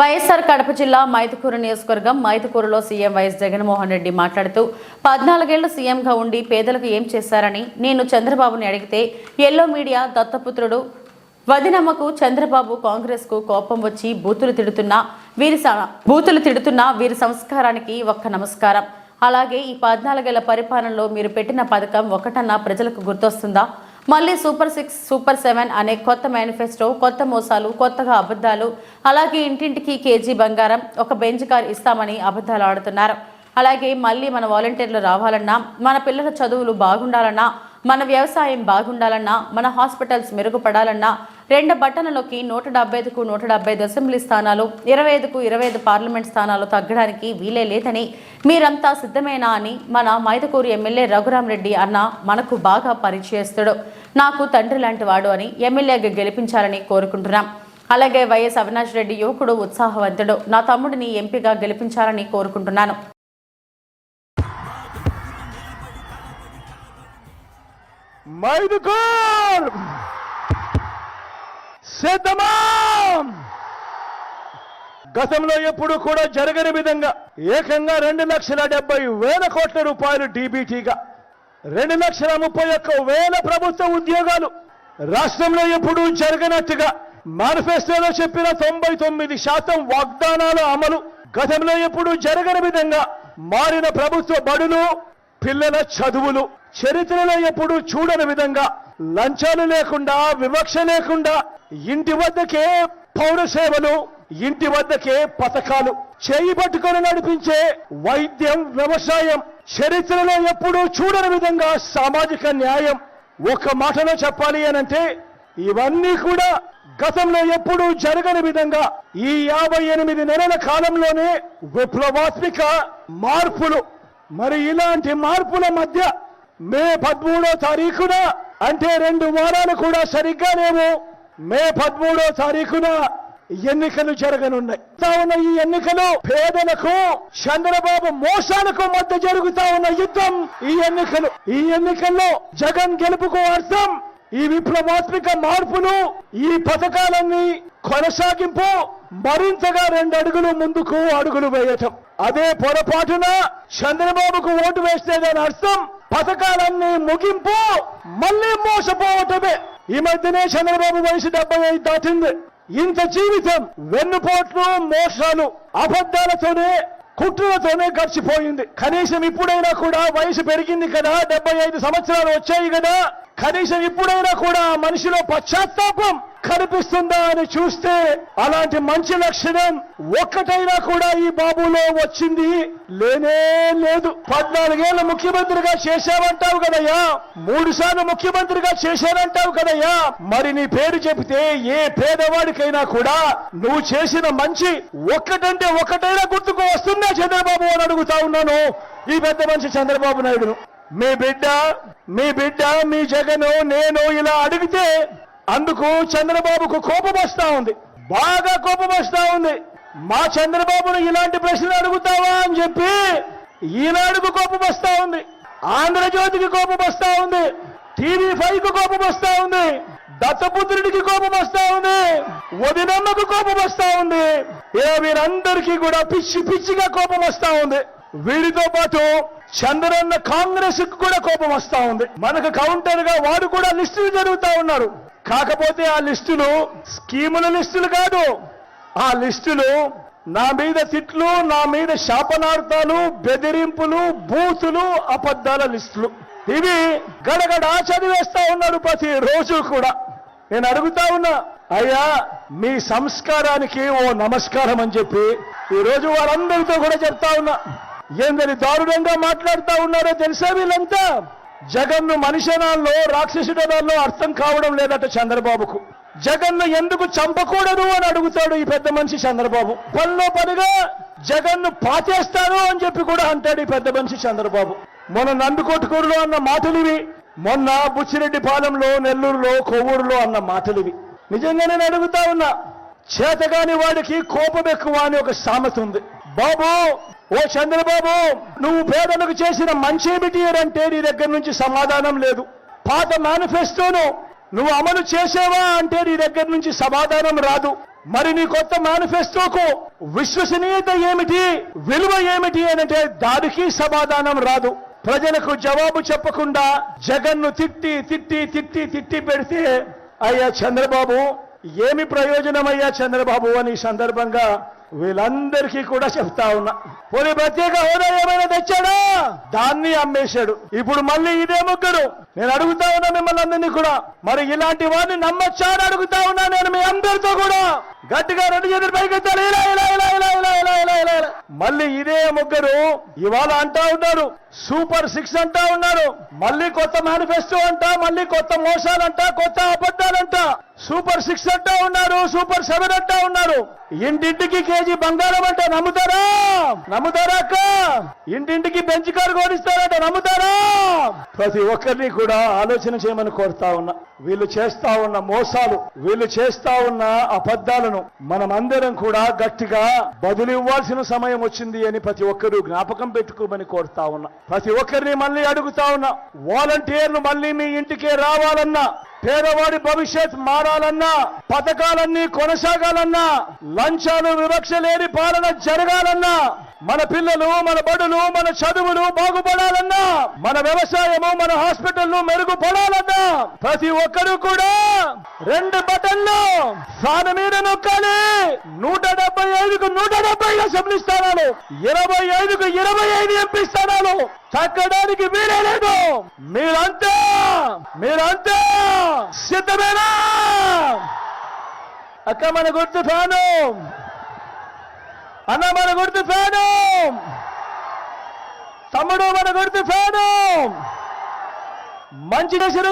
వైఎస్ఆర్ కడప జిల్లా మైదుకూరు నియోజకవర్గం మైదుకూరులో CM YS Jaganmohan Reddy మాట్లాడుతూ 14 ఏళ్లు సీఎంగా ఉండి పేదలకు ఏం చేశారని నేను చంద్రబాబుని అడిగితే ఎల్లో మీడియా దత్తపుత్రుడు వదినమ్మకు చంద్రబాబు కాంగ్రెస్ కు కోపం వచ్చి బూతులు తిడుతున్నా వీరి సంస్కారానికి ఒక్క నమస్కారం. అలాగే ఈ 14 ఏళ్ల పరిపాలనలో మీరు పెట్టిన పథకం ఒకటన్నా ప్రజలకు గుర్తొస్తుందా? మళ్ళీ సూపర్ 6 సూపర్ 7 అనే కొత్త మేనిఫెస్టో, కొత్త మోసాలు, కొత్తగా అబద్ధాలు, అలాగే ఇంటింటికి కేజీ బంగారం, ఒక బెంచ్ కార్ ఇస్తామని అబద్ధాలు ఆడుతున్నారు. అలాగే మళ్ళీ మన వాలంటీర్లు రావాలన్నా, మన పిల్లల చదువులు బాగుండాలన్నా, మన వ్యవసాయం బాగుండాలన్నా, మన హాస్పిటల్స్ మెరుగుపడాలన్నా 2 బట్టనలోకి 175కు 175 అసెంబ్లీ స్థానాలు, 25కు 25 పార్లమెంట్ స్థానాలు తగ్గడానికి వీలే లేదని, మీరంతా సిద్ధమేనా అని మన మైదుకూరు ఎమ్మెల్యే రఘురామరెడ్డి అన్న మనకు బాగా పరిచయస్తుడు, నాకు తండ్రి లాంటి వాడు అని ఎమ్మెల్యేగా గెలిపించాలని కోరుకుంటున్నాం. అలాగే వైఎస్ అవినాష్ రెడ్డి యువకుడు, ఉత్సాహవంతుడు, నా తమ్ముడిని ఎంపీగా గెలిపించాలని కోరుకుంటున్నాను. మైదుకూర్ సిద్ధమా? గతంలో ఎప్పుడు కూడా జరగని విధంగా ఏకంగా 2,70,000 కోట్ల రూపాయలు డీబీటీగా, 2,31,000 ప్రభుత్వ ఉద్యోగాలు, రాష్ట్రంలో ఎప్పుడు జరగనట్టుగా మేనిఫెస్టోలో చెప్పిన 99% వాగ్దానాల అమలు, గతంలో ఎప్పుడు జరగని విధంగా మారిన ప్రభుత్వ బడులు, పిల్లల చదువులు, చరిత్రలో ఎప్పుడు చూడని విధంగా లంచాలు లేకుండా, వివక్ష లేకుండా ఇంటి వద్దకే పౌర సేవలు, ఇంటి వద్దకే పథకాలు, చేయి పట్టుకొని నడిపించే వైద్యం, వ్యవసాయం, చరిత్రలో ఎప్పుడు చూడని విధంగా సామాజిక న్యాయం. ఒక మాటలో చెప్పాలి అనంటే ఇవన్నీ కూడా గతంలో ఎప్పుడు జరగని విధంగా ఈ 58 నెలల కాలంలోనే విప్లవాత్మక మార్పులు. మరి ఇలాంటి మార్పుల మధ్య మే 13వ తారీఖున, అంటే 2 వారాలు కూడా సరిగ్గా లేవు, మే 13వ తారీఖున ఎన్నికలు జరగనున్నాయి. ఈ ఎన్నికలు పేదలకు, చంద్రబాబు మోసాలకు మధ్య జరుగుతా ఉన్న యుద్ధం. ఈ ఎన్నికల్లో జగన్ గెలుపుకు అర్థం ఈ విప్లవాత్మక మార్పులు, ఈ పథకాలన్నీ కొనసాగింపు, మరింతగా 2 అడుగులు ముందుకు అడుగులు వేయటం. అదే పొరపాటున చంద్రబాబుకు ఓటు వేస్తే దాని అర్థం పథకాలన్నీ ముగింపు, మళ్ళీ మోసపోవటమే. ఈ మధ్యనే చంద్రబాబు వయసు 75 దాటింది. ఇంత జీవితం వెన్నుపోట్లు, మోసాలు, అబద్ధాలతోనే, కుట్రలతోనే గడిచిపోయింది. కనీసం ఇప్పుడైనా కూడా వయసు పెరిగింది కదా, 75 సంవత్సరాలు వచ్చాయి కదా, కనీసం ఇప్పుడైనా కూడా మనిషిలో పశ్చాత్తాపం కనిపిస్తుందా అని చూస్తే అలాంటి మంచి లక్షణం ఒక్కటైనా కూడా ఈ బాబులో వచ్చింది లేనే లేదు. 14 ఏళ్లు ముఖ్యమంత్రిగా చేశావంటావు కదయ్యా, 3 సార్లు ముఖ్యమంత్రిగా చేశానంటావు కదయ్యా. మరి నీ పేరు చెబితే ఏ పేదవాడికైనా కూడా నువ్వు చేసిన మంచి ఒక్కటంటే ఒక్కటైనా గుర్తుకు వస్తుందా చంద్రబాబు అని అడుగుతా ఉన్నాను ఈ పెద్ద మనిషి చంద్రబాబు నాయుడును. మీ బిడ్డ, మీ జగను, నేను ఇలా అడిగితే అందుకు చంద్రబాబుకు కోపం వస్తా ఉంది, బాగా కోపం వస్తా ఉంది. మా చంద్రబాబును ఇలాంటి ప్రశ్నలు అడుగుతావా అని చెప్పి ఈనాడుకు కోపం వస్తా ఉంది, ఆంధ్రజ్యోతికి కోపం వస్తా ఉంది, TV5కు కోపం వస్తా ఉంది, దత్తపుత్రుడికి కోపం వస్తా ఉంది, వదినమ్మకు కోపం వస్తా ఉంది. వీరందరికీ కూడా పిచ్చిగా కోపం వస్తా ఉంది. వీరితో పాటు చంద్రన్న కాంగ్రెస్ కు కూడా కోపం వస్తా ఉంది. మనకు కౌంటర్ గా వాడు కూడా లిస్టులు జరుగుతా ఉన్నారు. కాకపోతే ఆ లిస్టులు స్కీముల లిస్టులు కాదు, ఆ లిస్టులు నా మీద తిట్లు, నా మీద శాపనార్థాలు, బెదిరింపులు, బూతులు, అబద్ధాల లిస్టులు. ఇవి గడగడా చదివేస్తా ఉన్నారు ప్రతి రోజు కూడా. నేను అడుగుతా ఉన్నా, అయ్యా మీ సంస్కారానికి ఓ నమస్కారం అని చెప్పి ఈ రోజు వారందరితో కూడా చెప్తా ఉన్నా. ఏందని దారుణంగా మాట్లాడుతా ఉన్నారో తెలుసా వీళ్ళంతా? జగన్ను మనిషనాల్లో, రాక్షసుడనాల్లో అర్థం కావడం లేదట చంద్రబాబుకు. జగన్ను ఎందుకు చంపకూడదు అని అడుగుతాడు ఈ పెద్ద మనిషి చంద్రబాబు. పనిలో పనిగా జగన్ను పాతేస్తాను అని చెప్పి కూడా అంటాడు ఈ పెద్ద మనిషి చంద్రబాబు. మొన్న నందుకొట్టుకూరులో అన్న మాటలివి, మొన్న బుచ్చిరెడ్డిపాలెంలో, నెల్లూరులో, కొవ్వూరులో అన్న మాటలివి. నిజంగా నేను అడుగుతా ఉన్నా, చేతగాని వాడికి కోపం ఎక్కువ అని ఒక సామెత ఉంది. బాబు, ఓ చంద్రబాబు, నువ్వు పేదలకు చేసిన మంచేమిటి అంటే నీ దగ్గర నుంచి సమాధానం లేదు. పాత మేనిఫెస్టోను నువ్వు అమలు చేసావా అంటే నీ దగ్గర నుంచి సమాధానం రాదు. మరి నీ కొత్త మేనిఫెస్టోకు విశ్వసనీయత ఏమిటి, విలువ ఏమిటి అంటే దానికి సమాధానం రాదు. ప్రజలకు జవాబు చెప్పకుండా జగన్ను తిట్టి తిట్టి తిట్టి తిట్టి పెడితే అయ్యా చంద్రబాబు ఏమి ప్రయోజనం అయ్యా చంద్రబాబు అని సందర్భంగా వీళ్ళందరికీ కూడా చెప్తా ఉన్నా. పోనీ ప్రత్యేక హోదా ఏమైనా తెచ్చాడా? దాన్ని అమ్మేశాడు. ఇప్పుడు మళ్ళీ ఇదే ముగ్గురు. నేను అడుగుతా ఉన్నా మిమ్మల్ని అందరినీ కూడా, మరి ఇలాంటి వారిని నమ్మచ్చా అని అడుగుతా ఉన్నా నేను మీ అందరితో కూడా. గట్టిగా రెండు చేతులు పైకెత్తాలి. ఇలా ఇలా ఇలా ఇలా ఇలా ఇలా ఇలా ఇలా ఇలా. మళ్ళీ ఇదే ముగ్గురు ఇవాళ అంటా ఉన్నారు సూపర్ 6 అంటా ఉన్నారు. మళ్ళీ కొత్త మేనిఫెస్టో అంట, మళ్ళీ కొత్త మోసాలంట, కొత్త అబద్ధాలంట. సూపర్ 6 అంటా ఉన్నారు, సూపర్ 7 అంటా ఉన్నారు. ఇంటింటికి కేజీ బంగారం అంటే నమ్ముతారా? నమ్ముతారా అక్క? ఇంటింటికి బెంచ్ కారు కోరిస్తారంట నమ్ముతారా? ప్రతి ఒక్కరిని కూడా ఆలోచన చేయమని కోరుతా ఉన్నా. వీళ్ళు చేస్తా ఉన్న మోసాలు, వీళ్ళు చేస్తా ఉన్న అబద్ధాలను మనమందరం కూడా గట్టిగా బదులు ఇవ్వాల్సిన సమయం వచ్చింది అని ప్రతి ఒక్కరూ జ్ఞాపకం పెట్టుకోమని కోరుతా ఉన్నా. ప్రతి ఒక్కరిని మళ్ళీ అడుగుతా ఉన్నా, వాలంటీర్లు మళ్ళీ మీ ఇంటికే రావాలన్నా, పేదవాడి భవిష్యత్ మారాలన్నా, పథకాలన్నీ కొనసాగాలన్నా, లంచాలు వివక్ష లేని పాలన జరగాలన్నా, మన పిల్లలు, మన బడులు, మన చదువులు బాగుపడాలన్నా, మన వ్యవసాయము, మన హాస్పిటల్లు మెరుగుపడాలన్నా ప్రతి ఒక్కరూ కూడా 2 బటన్లు ఫ్యాన్ మీద నొక్కాలి. 175కు 170 అసెంబ్లీ స్థానాలు, 25కు 25 ఎంపీ స్థానాలు తగ్గడానికి వీలే లేదు. మీరంతా సిద్ధమేనా? అక్క మన గుర్తు ఫ్యాను, అన్న మన గుర్తు ఫ్యాను, తమ్ముడు మన గుర్తు ఫ్యాను. మంచి చేసిన